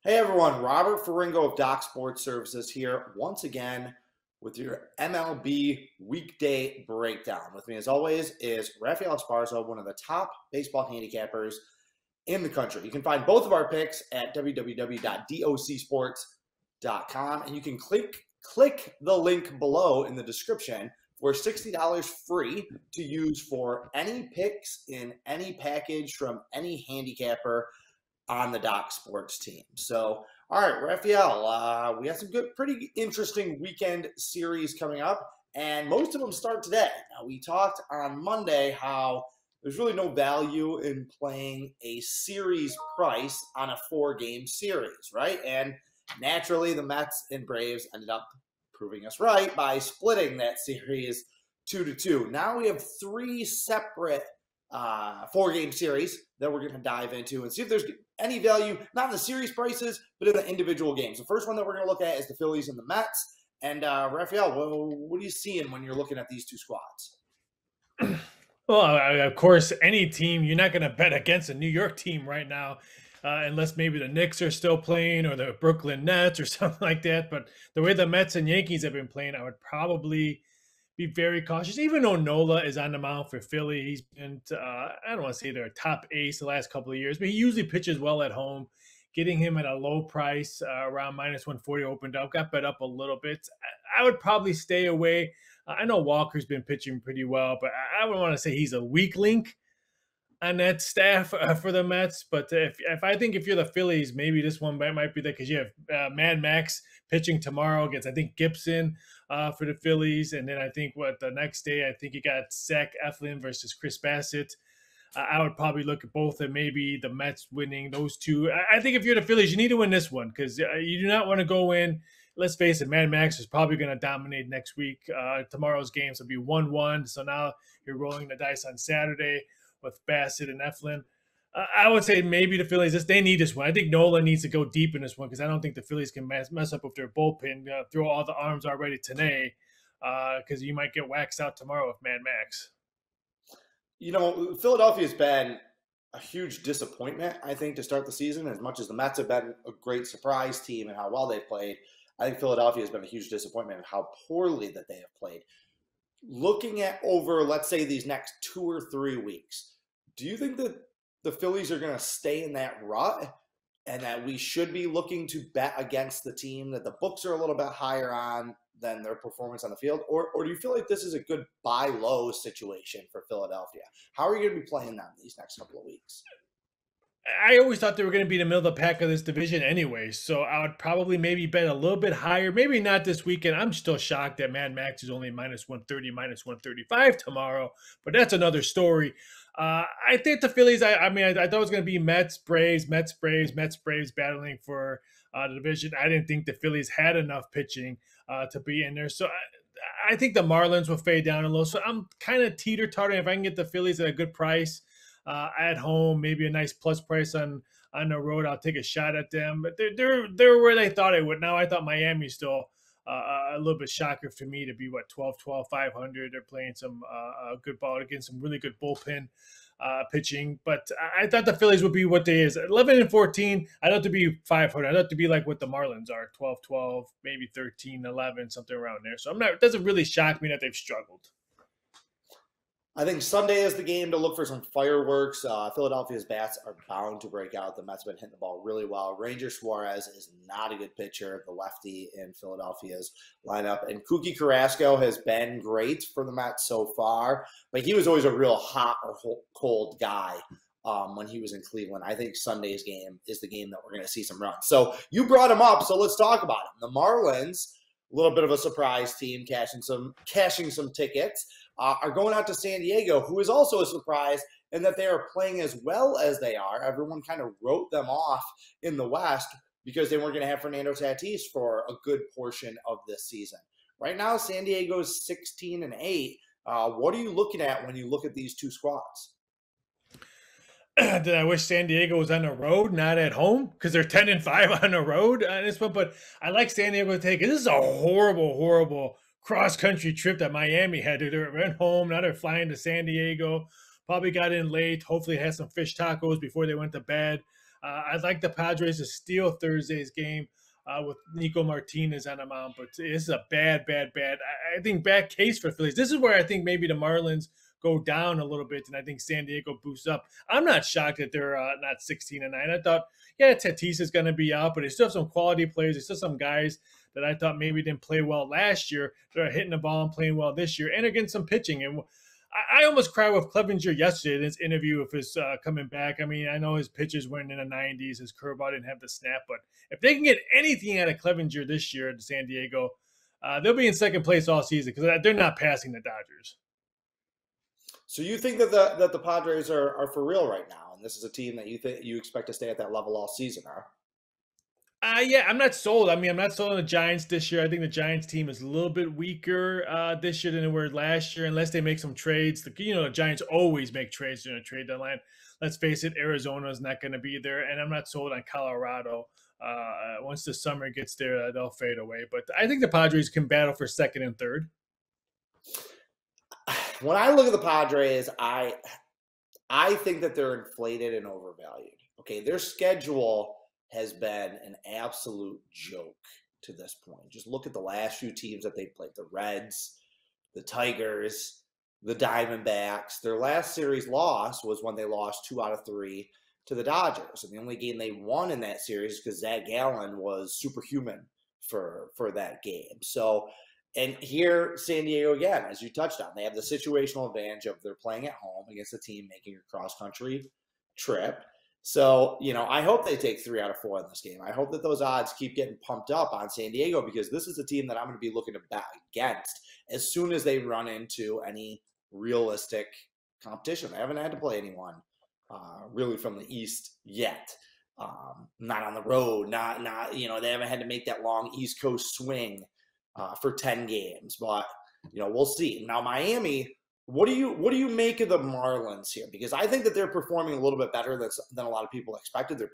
Hey everyone, Robert Ferringo of Doc Sports Services here once again with your MLB weekday breakdown. With me as always is Raphael Esparza, one of the top baseball handicappers in the country. You can find both of our picks at www.docsports.com and you can click the link below in the description for $60 free to use for any picks in any package from any handicapper on the Doc Sports team. So, all right, Raphael, we have some pretty interesting weekend series coming up, and most of them start today. Now, we talked on Monday how there's really no value in playing a series price on a 4-game series, right? And naturally, the Mets and Braves ended up proving us right by splitting that series 2-2. Now we have 3 separate 4-game series that we're going to dive into and see if there's any value, not in the series prices, but in the individual games. The first one that we're going to look at is the Phillies and the Mets. And Raphael, what are you seeing when you're looking at these two squads? Well, of course, any team, you're not going to bet against a New York team right now, unless maybe the Knicks are still playing or the Brooklyn Nets or something like that. But the way the Mets and Yankees have been playing, I would probably be very cautious. Even though Nola is on the mound for Philly, he's been, I don't want to say they're a top ace the last couple of years, but he usually pitches well at home. Getting him at a low price, around minus 140 opened up, got bet up a little bit. I would probably stay away. I know Walker's been pitching pretty well, but I would want to say he's a weak link on that staff for the Mets. But if I think if you're the Phillies, maybe this one might be there because you have Mad Max pitching tomorrow against, I think, Gibson for the Phillies. And then I think the next day, I think you got Zach Eflin versus Chris Bassett. I would probably look at both and maybe the Mets winning those two. I think if you're the Phillies, you need to win this one because you do not want to go in. Let's face it, Mad Max is probably going to dominate next week. Tomorrow's games will be 1-1. So now you're rolling the dice on Saturday with Bassett and Eflin. I would say maybe the Phillies, they need this one. I think Nola needs to go deep in this one because I don't think the Phillies can mess up with their bullpen, throw all the arms already today because you might get waxed out tomorrow with Mad Max. You know, Philadelphia's been a huge disappointment, I think, to start the season. As much as the Mets have been a great surprise team and how well they've played, I think Philadelphia has been a huge disappointment in how poorly that they have played. Looking at over, let's say, these next 2 or 3 weeks, do you think that the Phillies are going to stay in that rut and that we should be looking to bet against the team that the books are a little bit higher on than their performance on the field? Or do you feel like this is a good buy low situation for Philadelphia? How are you going to be playing them these next couple of weeks? I always thought they were going to be the middle of the pack of this division anyway, so I would probably maybe bet a little bit higher. Maybe not this weekend. I'm still shocked that Mad Max is only minus 130, minus 135 tomorrow, but that's another story. I think the Phillies, I thought it was going to be Mets, Braves, Mets, Braves, Mets, Braves battling for the division. I didn't think the Phillies had enough pitching to be in there. So I think the Marlins will fade down a little. So I'm kind of teeter-tottering. If I can get the Phillies at a good price, at home, maybe a nice plus price on the road, I'll take a shot at them. But they're where they thought I would. Now I thought Miami's still a little bit shocker for me to be 12, 500. They're playing some good ball against some really good bullpen pitching. But I thought the Phillies would be what they is 11-14. I thought to be 500. I thought to be like what the Marlins are 12, maybe 13-11, something around there. So it doesn't really shock me that they've struggled. I think Sunday is the game to look for some fireworks. Philadelphia's bats are bound to break out. The Mets have been hitting the ball really well. Ranger Suarez is not a good pitcher, the lefty in Philadelphia's lineup. And Kookie Carrasco has been great for the Mets so far, but he was always a real hot or cold guy when he was in Cleveland. I think Sunday's game is the game that we're going to see some runs. So you brought him up, so let's talk about him. The Marlins, a little bit of a surprise team, cashing some tickets, are going out to San Diego, who is also a surprise in that they are playing as well as they are. Everyone kind of wrote them off in the West because they weren't going to have Fernando Tatis for a good portion of this season. Right now, San Diego's 16-8. What are you looking at when you look at these two squads? Did I wish San Diego was on the road, not at home? Because they're 10-5 on the road on this one. But I like San Diego to take it. This is a horrible cross-country trip that Miami had. They went home. Now they're flying to San Diego. Probably got in late. Hopefully had some fish tacos before they went to bed. I'd like the Padres to steal Thursday's game with Nico Martinez on the mound, but this is a bad. I think bad case for Phillies. This is where I think maybe the Marlins go down a little bit, and I think San Diego boosts up. I'm not shocked that they're not 16-9. I thought, yeah, Tatis is going to be out, but they still have some quality players. There's still some guys that I thought maybe didn't play well last year. They're hitting the ball and playing well this year, and against some pitching. And I almost cried with Clevenger yesterday in his interview of his coming back. I mean, I know his pitches weren't in the 90s. His curveball didn't have the snap. But if they can get anything out of Clevenger this year at San Diego, they'll be in second place all season because they're not passing the Dodgers. So you think that the Padres are for real right now, and this is a team that you expect to stay at that level all season, huh? Yeah, I'm not sold. I mean, I'm not sold on the Giants this year. I think the Giants team is a little bit weaker this year than they were last year, unless they make some trades. The Giants always make trades during a trade deadline. Let's face it, Arizona is not going to be there, and I'm not sold on Colorado. Once the summer gets there, they'll fade away. But I think the Padres can battle for second and third. When I look at the Padres, I think that they're inflated and overvalued. Okay, their schedule has been an absolute joke to this point. Just look at the last few teams that they played: the Reds, the Tigers, the Diamondbacks. Their last series loss was when they lost 2 out of 3 to the Dodgers, and the only game they won in that series because Zach Gallen was superhuman for that game. So. And here, San Diego, again, as you touched on, they have the situational advantage of they're playing at home against a team making a cross-country trip. So, I hope they take 3 out of 4 in this game. I hope that those odds keep getting pumped up on San Diego because this is a team that I'm going to be looking to bet against as soon as they run into any realistic competition. They haven't had to play anyone really from the East yet. Not on the road, not they haven't had to make that long East Coast swing for 10 games, but we'll see. Now, Miami, what do you make of the Marlins here? Because I think that they're performing a little bit better than a lot of people expected. Their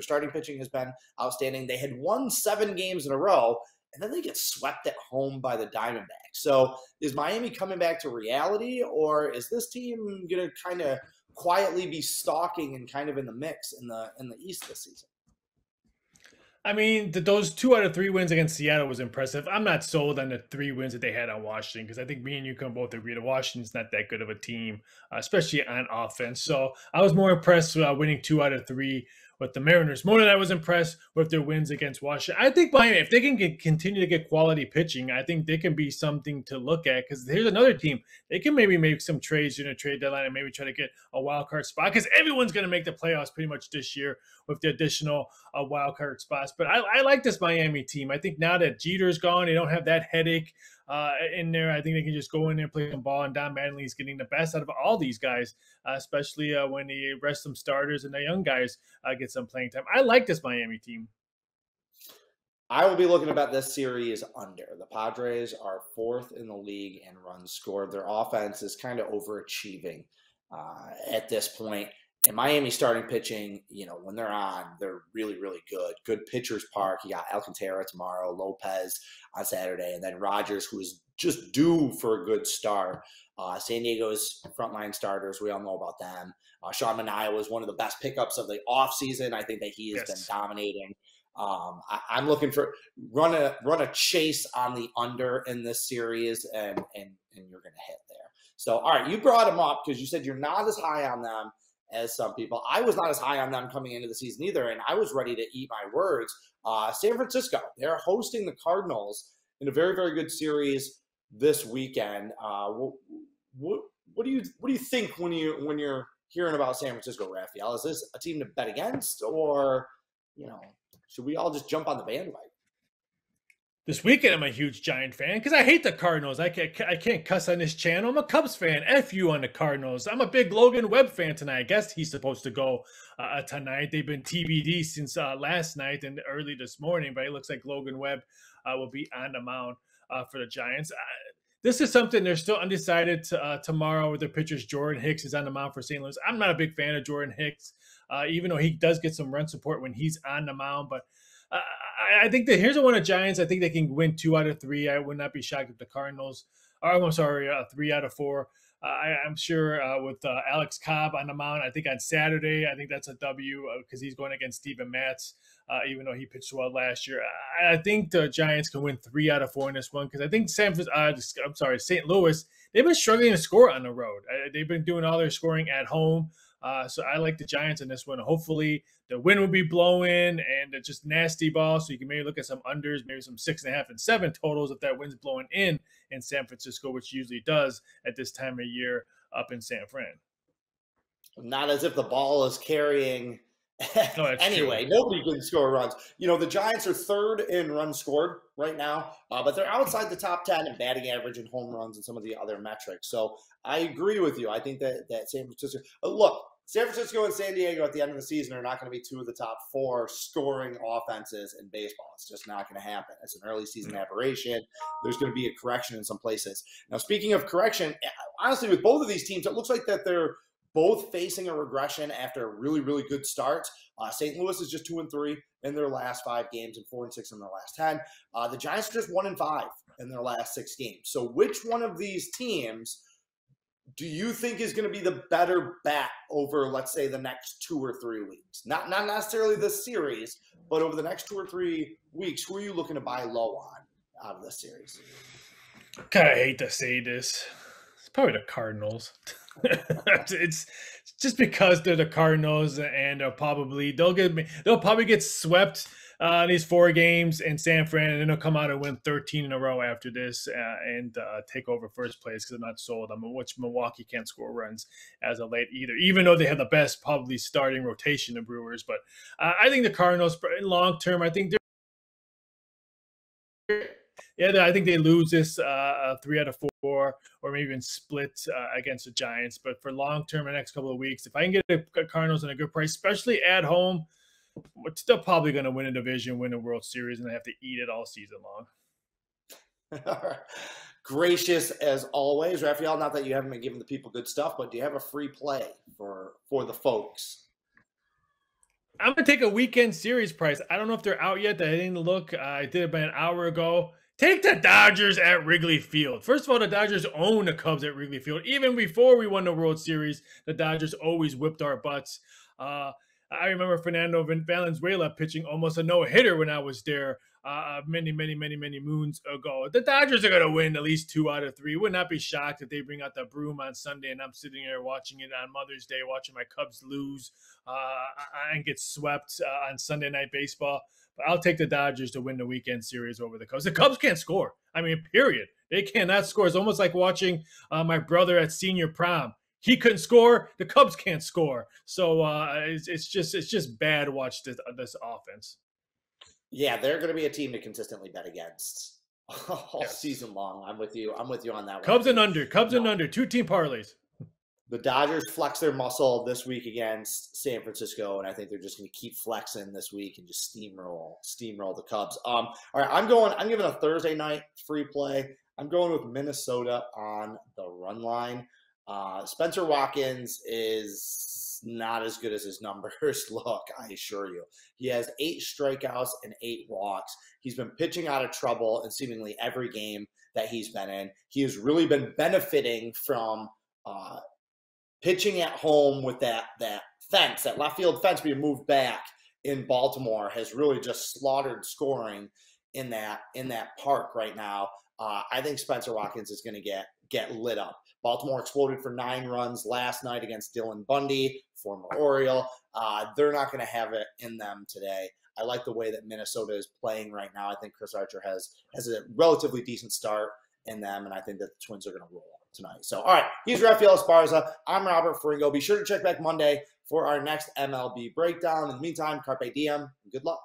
starting pitching has been outstanding. They had won 7 games in a row, and then they get swept at home by the Diamondbacks. So, is Miami coming back to reality, or is this team going to kind of quietly be stalking and kind of in the mix in the East this season? I mean, those 2 out of 3 wins against Seattle was impressive. I'm not sold on the 3 wins that they had on Washington because I think me and you can both agree that Washington's not that good of a team, especially on offense. So I was more impressed winning 2 out of 3 with the Mariners. More than I was impressed with their wins against Washington. I think Miami, if they can continue to get quality pitching, I think they can be something to look at because here's another team. They can maybe make some trades during a trade deadline and maybe try to get a wild card spot because everyone's going to make the playoffs pretty much this year with the additional wild card spots. But I like this Miami team. I think now that Jeter's gone, they don't have that headache in there. I think they can just go in there and play some ball, and Don Mattingly's getting the best out of all these guys, especially when they rest some starters and the young guys get some playing time. I like this Miami team. I will be looking about this series under. The Padres are 4th in the league in runs scored. Their offense is kind of overachieving at this point. And Miami starting pitching, when they're on, they're really, really good. Good pitchers park. You got Alcantara tomorrow, Lopez on Saturday, and then Rogers, who is just due for a good start. San Diego's frontline starters, we all know about them. Sean Manaea was one of the best pickups of the offseason. I think that he has been dominating. I'm looking for run a chase on the under in this series, and you're going to hit there. So, all right, you brought them up because you said you're not as high on them as some people. I was not as high on them coming into the season either, and I was ready to eat my words. San Francisco, they're hosting the Cardinals in a very, very good series this weekend. What do you think when you're hearing about San Francisco, Raphael? Is this a team to bet against, or should we all just jump on the bandwagon? This weekend, I'm a huge Giant fan because I hate the Cardinals. I can't cuss on this channel. I'm a Cubs fan. F you on the Cardinals. I'm a big Logan Webb fan tonight. I guess he's supposed to go tonight. They've been TBD since last night and early this morning, but it looks like Logan Webb will be on the mound for the Giants. This is something they're still undecided tomorrow with their pitchers. Jordan Hicks is on the mound for St. Louis. I'm not a big fan of Jordan Hicks, even though he does get some run support when he's on the mound, but I think that here's one of Giants. I think they can win 2 out of 3. I would not be shocked if the Cardinals, or I'm sorry, 3 out of 4 I'm sure with Alex Cobb on the mound, I think on Saturday, I think that's a W because he's going against Steven Matz, even though he pitched well last year. I think the Giants can win 3 out of 4 in this one because I think St. Louis, they've been struggling to score on the road. They've been doing all their scoring at home. So I like the Giants in this one. Hopefully the wind will be blowing and it's just nasty ball. So you can maybe look at some unders, maybe some 6.5 and 7 totals if that wind's blowing in San Francisco, which usually does at this time of year up in San Fran. Not as if the ball is carrying anyway. True. Nobody can score runs. The Giants are 3rd in runs scored right now, but they're outside the top 10 in batting average and home runs and some of the other metrics. So I agree with you. I think that San Francisco look, San Francisco and San Diego at the end of the season are not going to be 2 of the top 4 scoring offenses in baseball. It's just not going to happen. It's an early season aberration. There's going to be a correction in some places. Now, speaking of correction, honestly, with both of these teams, it looks like that they're both facing a regression after really, really good starts. St. Louis is just 2-3 in their last 5 games and 4-6 in their last 10. The Giants are just 1-5 in their last 6 games. So which one of these teams do you think is going to be the better bet over, let's say, the next 2 or 3 weeks? Not necessarily this series, but over the next 2 or 3 weeks, who are you looking to buy low on out of this series? God, I hate to say this. It's probably the Cardinals. It's just because they're the Cardinals and they'll probably get swept these 4 games in San Fran, and then they'll come out and win 13 in a row after this and take over first place because I'm not sold on which Milwaukee can't score runs as of late either, even though they have the best probably starting rotation of Brewers. But I think the Cardinals, in long term, I think I think they lose this 3 out of 4 or maybe even split against the Giants. But for long term, the next couple of weeks, if I can get the Cardinals on a good price, especially at home, they're probably going to win a division, win a World Series, and they have to eat it all season long. Gracious as always, Raphael. Not that you haven't been giving the people good stuff, but do you have a free play for the folks? I'm going to take a weekend series price. I don't know if they're out yet. I didn't look. I did about an hour ago. Take the Dodgers at Wrigley Field. First of all, the Dodgers own the Cubs at Wrigley Field. Even before we won the World Series, the Dodgers always whipped our butts. I remember Fernando Valenzuela pitching almost a no-hitter when I was there many moons ago. The Dodgers are going to win at least 2 out of 3. Would not be shocked if they bring out the broom on Sunday and I'm sitting here watching it on Mother's Day, watching my Cubs lose and get swept on Sunday Night Baseball. But I'll take the Dodgers to win the weekend series over the Cubs. The Cubs can't score. I mean, period. They cannot score. It's almost like watching my brother at senior prom. He couldn't score. The Cubs can't score. So it's just bad to watch this offense. Yeah, they're going to be a team to consistently bet against all season long. I'm with you on that one. Cubs and under. 2-team parlays. The Dodgers flex their muscle this week against San Francisco, and I think they're just going to keep flexing this week and just steamroll the Cubs. All right, I'm giving a Thursday night free play. I'm going with Minnesota on the run line. Spencer Watkins is not as good as his numbers look, I assure you. He has 8 strikeouts and 8 walks. He's been pitching out of trouble in seemingly every game that he's been in. He has really been benefiting from pitching at home with that fence, that left field fence being moved back in Baltimore has really just slaughtered scoring in that park right now. I think Spencer Watkins is going to get lit up. Baltimore exploded for 9 runs last night against Dylan Bundy, former Oriole. They're not going to have it in them today. I like the way that Minnesota is playing right now. I think Chris Archer has a relatively decent start in them, and I think that the Twins are going to roll tonight. So, all right, he's Raphael Esparza. I'm Robert Ferringo. Be sure to check back Monday for our next MLB breakdown. In the meantime, carpe diem. Good luck.